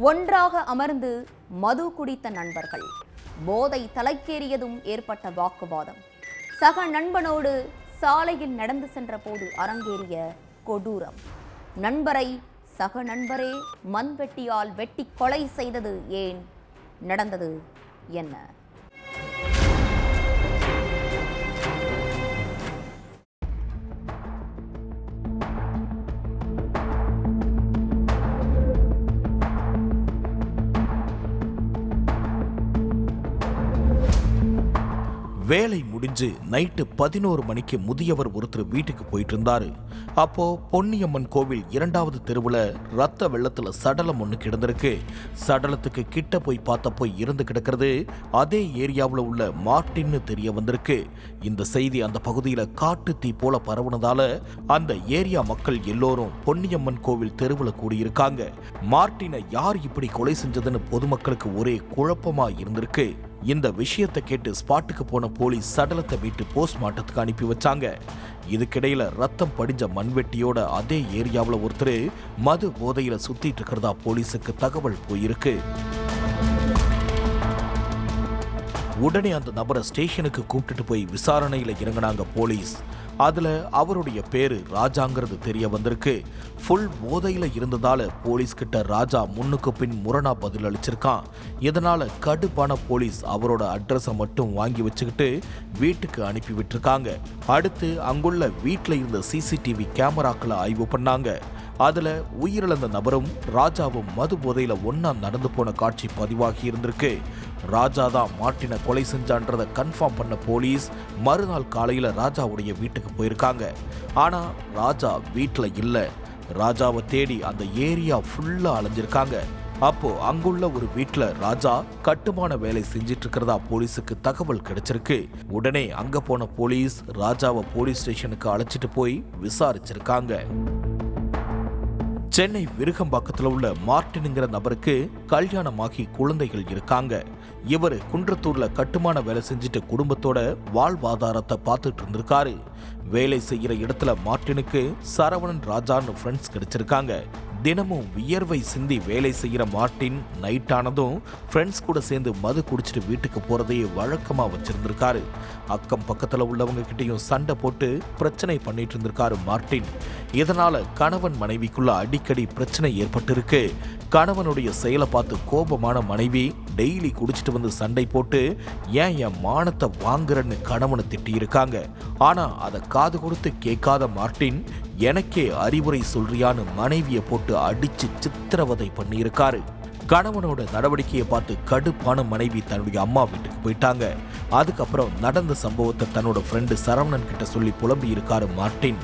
ஒன்றாக அமர்ந்து மது குடித்த நண்பர்கள். போதை தலைக்கேறியதும் ஏற்பட்ட வாக்குவாதம். சக நண்பனோடு சாலையில் நடந்து சென்ற போது அரங்கேறிய கொடூரம். நண்பரை சக நண்பரே மண்வெட்டியால் வெட்டி கொலை செய்தது ஏன்? நடந்தது என்ன? வேலை முடிஞ்சு நைட்டு 11 மணிக்கு முதியவர் ஒருத்தர் வீட்டுக்கு போயிட்டு இருந்தாரு. அப்போ பொன்னியம்மன் கோவில் 2வது தெருவுல ரத்த வெள்ளத்துல சடலம் ஒண்ணு கிடந்திருக்கு. சடலத்துக்கு கிட்ட போய் பார்த்தப்போ இருந்து கிடக்கிறது அதே ஏரியாவில் உள்ள மார்ட்டின்னு தெரிய வந்திருக்கு. இந்த செய்தி அந்த பகுதியில காட்டு தீ போல பரவுனதால அந்த ஏரியா மக்கள் எல்லோரும் பொன்னியம்மன் கோவில் தெருவுல கூடியிருக்காங்க. மார்ட்டினை யார் இப்படி கொலை செஞ்சதுன்னு பொதுமக்களுக்கு ஒரே குழப்பமா இருந்திருக்கு. இந்த விஷயத்தை கேட்டு ஸ்பாட்டுக்கு போன போலீஸ் சடலத்தை மீட்டு போஸ்ட்மார்ட்டத்துக்கு அனுப்பி வச்சாங்க. இதுக்கிடையில ரத்தம் படிஞ்ச மண்வெட்டியோட அதே ஏரியாவில் ஒருத்தர் மது போதையில சுத்திட்டு இருக்கிறதா போலீஸுக்கு தகவல் போயிருக்கு. உடனே அந்த நபரை ஸ்டேஷனுக்கு கூப்பிட்டுட்டு போய் விசாரணையில இறங்கினாங்க போலீஸ். அதுல அவருடைய பேரு ராஜாங்கிறது தெரிய வந்திருக்கு. ஃபுல் போதையில இருந்ததால போலீஸ் கிட்ட ராஜா முன்னுக்கு பின் முரணா பதில் அளிச்சிருக்கான். இதனால கடுப்பான போலீஸ் அவரோட அட்ரஸை மட்டும் வாங்கி வச்சுக்கிட்டு வீட்டுக்கு அனுப்பி விட்டுருக்காங்க. அடுத்து அங்குள்ள வீட்டில் இருந்த சிசிடிவி கேமராக்களை ஆய்வு பண்ணாங்க. அதுல உயிரிழந்த நபரும் ராஜாவும் மது போதையில ஒன்னா நடந்து போன காட்சி பதிவாகி இருந்திருக்கு. ராஜா தான் மார்ட்டினை கொலை செஞ்சான்றதை கன்ஃபார்ம் பண்ண போலீஸ் மறுநாள் காலையில ராஜாவுடைய வீட்டுக்கு போயிருக்காங்க. ஆனா ராஜா வீட்டுல இல்ல. ராஜாவை தேடி அந்த ஏரியா ஃபுல்லா அலைஞ்சிருக்காங்க. அப்போ அங்குள்ள ஒரு வீட்டுல ராஜா கட்டுமான வேலை செஞ்சிட்டு இருக்கிறதா போலீஸுக்கு தகவல் கிடைச்சிருக்கு. உடனே அங்க போன போலீஸ் ராஜாவை போலீஸ் ஸ்டேஷனுக்கு அழைச்சிட்டு போய் விசாரிச்சிருக்காங்க. சென்னை விருகம்பாக்கத்தில் உள்ள மார்ட்டினுங்கிற நபருக்கு கல்யாணமாகி குழந்தைகள் இருக்காங்க. இவர் குன்றத்தூர்ல கட்டுமான வேலை செஞ்சுட்டு குடும்பத்தோட வாழ்வாதாரத்தை பார்த்துட்டு இருந்திருக்காரு. வேலை செய்யற இடத்துல மார்ட்டினுக்கு சரவணன் ராஜான்னு ஃப்ரெண்ட்ஸ் கிடைச்சிருக்காங்க. தினமும் வியர்வை சிந்தி வேலை செய்யற மார்ட்டின் நைட் ஆனதும் ஃப்ரெண்ட்ஸ் கூட சேர்ந்து மது குடிச்சிட்டு வீட்டுக்கு போறதையே வழக்கமா வச்சிருந்திருக்காரு. அக்கம் பக்கத்துல உள்ளவங்க கிட்டையும் சண்டை போட்டு பிரச்சனை பண்ணிட்டு இருந்திருக்காரு மார்ட்டின். இதனால கணவன் மனைவிக்குள்ள அடிக்கடி பிரச்சனை ஏற்பட்டிருக்கு. கணவனுடைய செயலை பார்த்து கோபமான மனைவி டெய்லி குடிச்சிட்டு வந்து சண்டை போட்டு ஏன் என் மானத்தை வாங்குறன்னு கணவனை திட்டி இருக்காங்க. ஆனா அதை காது கொடுத்து கேட்காத மார்ட்டின் எனக்கே அறிவுரை சொல்றியான்னு மனைவியை போட்டு அடிச்சு சித்திரவதை பண்ணியிருக்காரு. கணவனோட நடவடிக்கையை பார்த்து கடுப்பான மனைவி தன்னுடைய அம்மா வீட்டுக்கு போயிட்டாங்க. அதுக்கப்புறம் நடந்த சம்பவத்தை தன்னோட ஃப்ரெண்டு சரவணன் கிட்ட சொல்லி புலம்பி இருக்காரு மார்ட்டின்.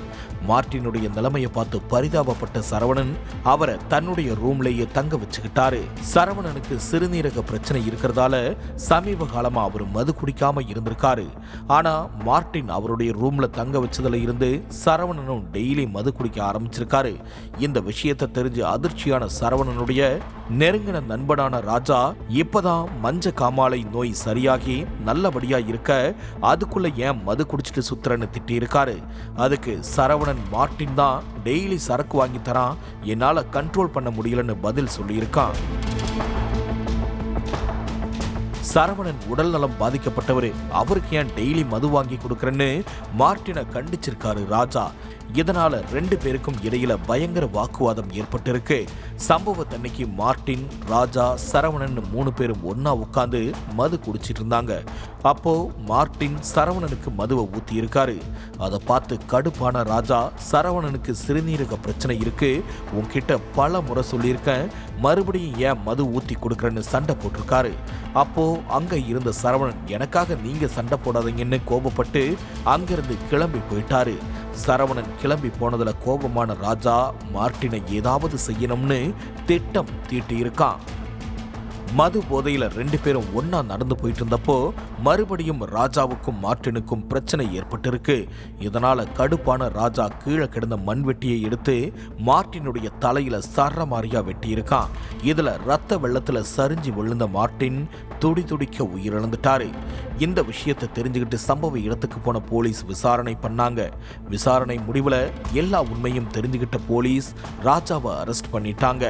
மார்ட்டினுடைய நிலைமையை பார்த்து பரிதாபப்பட்ட சரவணன் அவரை தன்னுடைய ரூம்லேயே தங்க வச்சுக்கிட்டாரு. சரவணனுக்கு சிறுநீரக பிரச்சனை இருக்கிறதால சமீப காலமா அவர் மது குடிக்காம இருந்திருக்காரு. ஆனா மார்ட்டின் அவருடைய ரூம்ல தங்க வச்சதுல இருந்து சரவணனும் டெய்லி மது குடிக்க ஆரம்பிச்சிருக்காரு. இந்த விஷயத்தை தெரிஞ்சு அதிர்ச்சியான சரவணனுடைய நெருங்கின நண்பனான ராஜா இப்பதான் மஞ்ச காமாலை நோய் சரியாகி நல்லபடியா இருக்க அதுக்குள்ள ஏன் மது குடிச்சிட்டு சுத்துறன்னு திட்டி இருக்காரு. அதுக்கு சரவணன் மார்ட்டின் தான் டெய்லி சரக்கு வாங்கி தரான், என்னால கண்ட்ரோல் பண்ண முடியலன்னு பதில் சொல்லியிருக்கான். சரவணன் உடல் நலம் பாதிக்கப்பட்டவரு, அவருக்கு ஏன் டெய்லி மது வாங்கி கொடுக்கறன்னு மார்ட்டினை கண்டிச்சிருக்காரு ராஜா. இதனால 2 பேருக்கும் இடையில பயங்கர வாக்குவாதம் ஏற்பட்டிருக்கு. சம்பவத்தன்னைக்கு மார்ட்டின், ராஜா, சரவணன் 3 பேரும் ஒன்னா உட்கார்ந்து மது குடிச்சிட்டு இருந்தாங்க. அப்போ மார்ட்டின் சரவணனுக்கு மதுவை ஊத்தி இருக்காரு. அதை பார்த்து கடுப்பான ராஜா சரவணனுக்கு சிறுநீரக பிரச்சனை இருக்கு, உன்கிட்ட பல முறை சொல்லியிருக்கேன், மறுபடியும் ஏன் மது ஊத்தி கொடுக்கறன்னு சண்டை போட்டிருக்காரு. அப்போ அங்க இருந்த சரவணன் எனக்காக நீங்க சண்டை போடாதீங்கன்னு கோபப்பட்டு அங்கிருந்து கிளம்பி போயிட்டாரு. சரவணன் கிளம்பி போனதுல கோபமான ராஜா மார்ட்டினை ஏதாவது செய்யணும்னு திட்டம் தீட்டி இருக்கான். மது போதையில 2 பேரும் ஒன்னா நடந்து போயிட்டு இருந்தப்போ மறுபடியும் ராஜாவுக்கும் மார்ட்டினுக்கும் பிரச்சனை ஏற்பட்டிருக்கு. இதனால கடுப்பான ராஜா கீழே கிடந்த மண்வெட்டியை எடுத்து மார்ட்டினுடைய தலையில சரமாரியா வெட்டி இருக்கான். இதுல ரத்த வெள்ளத்துல சரிஞ்சு விழுந்த மார்ட்டின் துடி துடிக்க உயிரிழந்துட்டாரு. இந்த விஷயத்தை தெரிஞ்சுக்கிட்டு சம்பவ இடத்துக்கு போன போலீஸ் விசாரணை பண்ணாங்க. விசாரணை முடிவுல எல்லா உண்மையும் தெரிஞ்சுக்கிட்ட போலீஸ் ராஜாவை அரெஸ்ட் பண்ணிட்டாங்க.